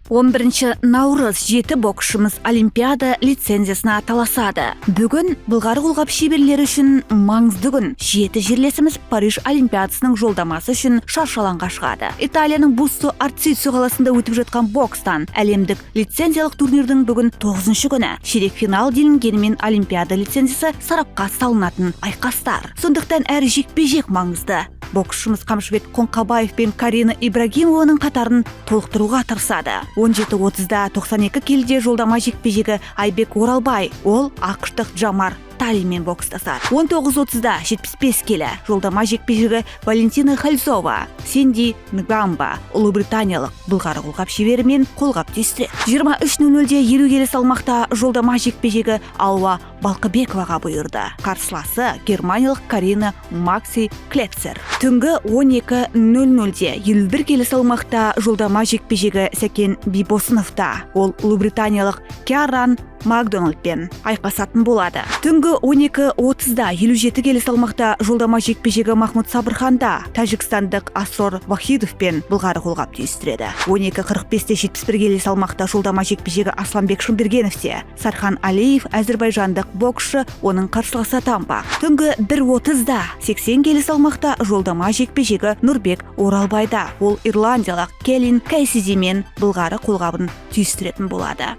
11 наурыз 7 боксшымыз Олимпиада лицензиясына таласады. Бүгін Былғары қолғап шеберлері үшін маңызды күн. 7 жерлесіміз Париж Олимпиадасының жолдамасы үшін шаршы алаңға шығады. Италияның Бусто Арциццо қаласында өтіп жатқан бокстан әлемдік лицензиялық турнирдің бүгін 9-шы күні. Ширек финал делінгенімен Олимпиада лицензиясы сарапқа салынатын айқастар. Сондықтан әр жекпе-жек маңызды. Боксшымыз Қамшыбек Қоңқабаев пен Карина Ибрагимованың қатарын толықтыруға тырысады. 17:30-да 92 келіде жолдама жекпе-жегі Айбек Оралбай, ол ақштық Джамар Талимен бокстасады. 19:30-да 75 келі жолдама жекпе-жегі Валентина Хальзова, Сенди Нгамба, Ұлыбританиялық Былғары қолғап шеберімен қолғап түйістіреді. 23:00-де 50 келі салмақта жолдама жекпе-жегі Алуа Балқыбековаға бұйырды. Қарсыласы германиялық Карина Макси Клепцер. Түнгі 12:00-де 51 келі салмақта жолдама жекпе-жегі Сәкен Бибосыновта, ол Ұлыбританиялық Киаран Макдональдпен айқасатын болады. Түнгі 12:30-да 57 келі салмақта жолдама жекпе-жегі Махмуд Сабырханда тәжікстандық Асор Вахидовпен Былғары қолғап түйістіреді. 12:45-те 71 келі салмақта жолдама жекпе-жегі Асланбек Шымбергеновте Сархан Алиев әзірбайжандық боксшы, оның қарсыласы атанбақ. Түнгі 1:30-да 80 келі салмақта жолдама жекпе-жегі Нұрбек Оралбайда, ол ирландиялық Келин Кайсизимен Былғары қолғабын түйістіретін болады.